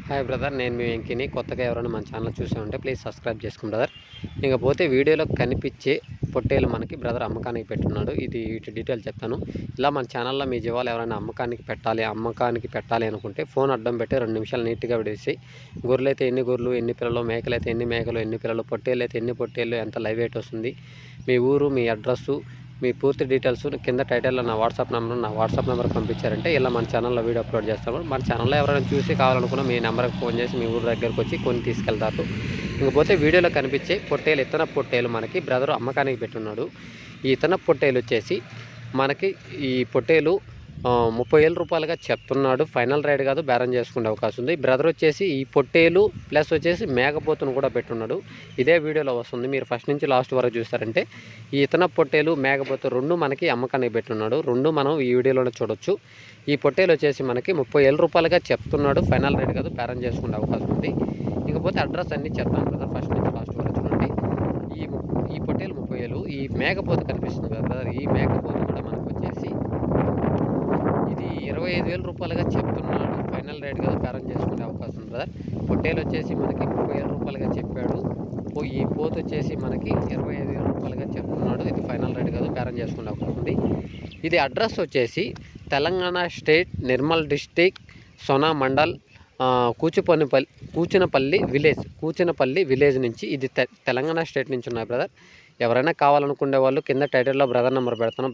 Hi brother, నేను మీ వెంకిని. కొత్తగా ఎవరైనా మన ఛానల్ చూసే ఉంటే ప్లీజ్ సబ్స్క్రైబ్ చేసుకోండి బ్రదర్. ఇకపోతే వీడియోలో కనిపించే పొట్టేలు మనకి బ్రదర్ అమ్మకానికి పెట్టున్నాడు. వీటి డీటెయిల్స్ చెప్తాను. ఇలా మన ఛానల్లో మీ జీవాలు ఎవరైనా అమ్మకానికి పెట్టాలి అనుకుంటే ఫోన్ అడ్డం పెట్టి 2 నిమిషాలు నీట్గా విడేసి, గొర్రెలు అయితే ఎన్ని గొర్రెలు, ఎన్ని పిల్లలు, మేకలు అయితే ఎన్ని మేకలు, ఎన్ని పిల్లలు, పొట్టేలు అయితే ఎన్ని పొట్టేళ్ళు, ఎంత లైవ్ వెయిట్ వస్తుంది, మీ ఊరు, మీ అడ్రస్సు, మీ పూర్తి డీటెయిల్స్ కింద టైటిల్లో నా వాట్సాప్ నెంబర్ పంపించారంటే ఇలా మన ఛానల్లో వీడియో అప్లోడ్ చేస్తాము. మన ఛానల్లో ఎవరైనా చూసి కావాలనుకున్నా మీ నెంబర్కి ఫోన్ చేసి మీ ఊరు దగ్గరకు వచ్చి కొని తీసుకెళ్తారు. ఇంకపోతే వీడియోలో కనిపించే పొట్టేలు, ఇతన పొట్టేలు మనకి బ్రదరు అమ్మకానికి పెట్టున్నాడు. ఈ ఇతన పొట్టేలు వచ్చేసి మనకి ఈ పొట్టేలు 30,000 రూపాయలుగా చెప్తున్నాడు. ఫైనల్ రేట్ కాదు, బేరం చేసుకునే అవకాశం ఉంది. బ్రదర్ వచ్చేసి ఈ పొట్టేలు ప్లస్ వచ్చేసి మేకపోతును కూడా పెట్టున్నాడు. ఇదే వీడియోలో వస్తుంది. మీరు ఫస్ట్ నుంచి లాస్ట్ వరకు చూస్తారంటే ఈ ఇతన పొట్టేలు, మేకపోతు 2 మనకి అమ్మకానికి పెట్టున్నాడు. 2 మనం ఈ వీడియోలోనే చూడొచ్చు. ఈ పొట్టేలు వచ్చేసి మనకి 30,000 రూపాయలుగా చెప్తున్నాడు. ఫైనల్ రేట్ కాదు, బేరం చేసుకునే అవకాశం ఉంది. ఇకపోతే అడ్రస్ అన్నీ చెప్తాను బ్రదర్, ఫస్ట్ నుంచి లాస్ట్ వరకు చూడండి. ఈ పొట్టేలు 30,000. ఈ మేకపోతు కనిపిస్తుంది కదా బ్రదర్, ఈ మేకపోతు కూడా మనకు వచ్చేసి ఇది 25,000 రూపాయలుగా చెప్తున్నాడు. ఫైనల్ రేట్ కదా, బేరం చేసుకునే అవకాశం ఉంది బ్రదర్. పొట్టేలు వచ్చేసి మనకి 30,000 రూపాయలుగా చెప్పాడు. ఈ పోతు వచ్చేసి మనకి 25,000 రూపాయలుగా చెప్తున్నాడు. ఇది ఫైనల్ రేట్ కాదు, బేరం చేసుకునే అవకాశం ఉంది. ఇది అడ్రస్ వచ్చేసి Telangana state, Nirmal district, Sona mandal, Kuchinapalli village నుంచి. ఇది తెలంగాణ స్టేట్ నుంచి ఉన్నాయి బ్రదర్. ఎవరైనా కావాలనుకునే వాళ్ళు కింద టైటిల్లో బ్రదర్ నెంబర్ పెడతాను.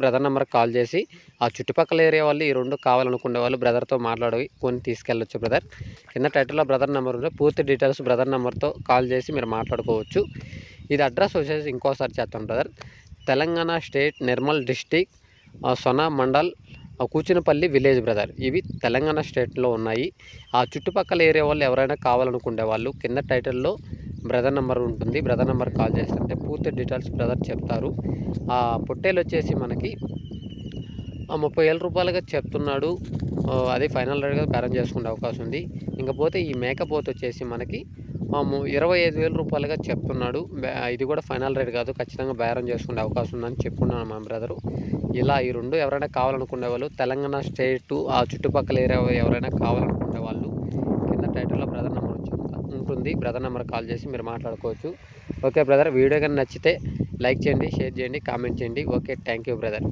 బ్రదర్ నెంబర్కి కాల్ చేసి ఆ చుట్టుపక్కల ఏరియా వాళ్ళు ఈ 2 కావాలనుకునే వాళ్ళు బ్రదర్తో మాట్లాడి కొని తీసుకెళ్ళొచ్చు బ్రదర్. కింద టైటిల్లో బ్రదర్ నెంబర్ ఉంటే పూర్తి డీటెయిల్స్ బ్రదర్ నెంబర్తో కాల్ చేసి మీరు మాట్లాడుకోవచ్చు. ఇది అడ్రస్ వచ్చేసి ఇంకోసారి చేస్తాను brother. Telangana state, Nirmal district, Sona mandal, Kuchinapalli village brother. ఇవి తెలంగాణ స్టేట్లో ఉన్నాయి. ఆ చుట్టుపక్కల ఏరియా వాళ్ళు ఎవరైనా కావాలనుకునే వాళ్ళు కింద టైటిల్లో బ్రదర్ నెంబర్ ఉంటుంది. బ్రదర్ నెంబర్ కాల్ చేస్తుంటే పూర్తి డీటెయిల్స్ బ్రదర్ చెప్తారు. ఆ పొట్టేలు వచ్చేసి మనకి 30,000 రూపాయలుగా చెప్తున్నాడు. అది ఫైనల్ రేట్గా బేరం చేసుకునే అవకాశం ఉంది. ఇంకపోతే ఈ మేకపోతు వచ్చేసి మనకి 25,000 రూపాయలుగా చెప్తున్నాడు. ఇది కూడా ఫైనల్ రేట్ కాదు, ఖచ్చితంగా బేరం చేసుకునే అవకాశం ఉందని చెప్పుకున్నాను మా బ్రదరు. ఇలా ఈ 2 ఎవరైనా కావాలనుకునే వాళ్ళు, తెలంగాణ స్టేటు ఆ చుట్టుపక్కల ఏరియా ఎవరైనా కావాలనుకునే వాళ్ళు కింద టైటిల్లో బ్రదర్ నెంబర్ ఉంటుంది. బ్రదర్ నెంబర్ కాల్ చేసి మీరు మాట్లాడుకోవచ్చు. ఓకే బ్రదర్, వీడియో కానీ నచ్చితే లైక్ చేయండి, షేర్ చేయండి, కామెంట్ చేయండి. Okay, thank you brother.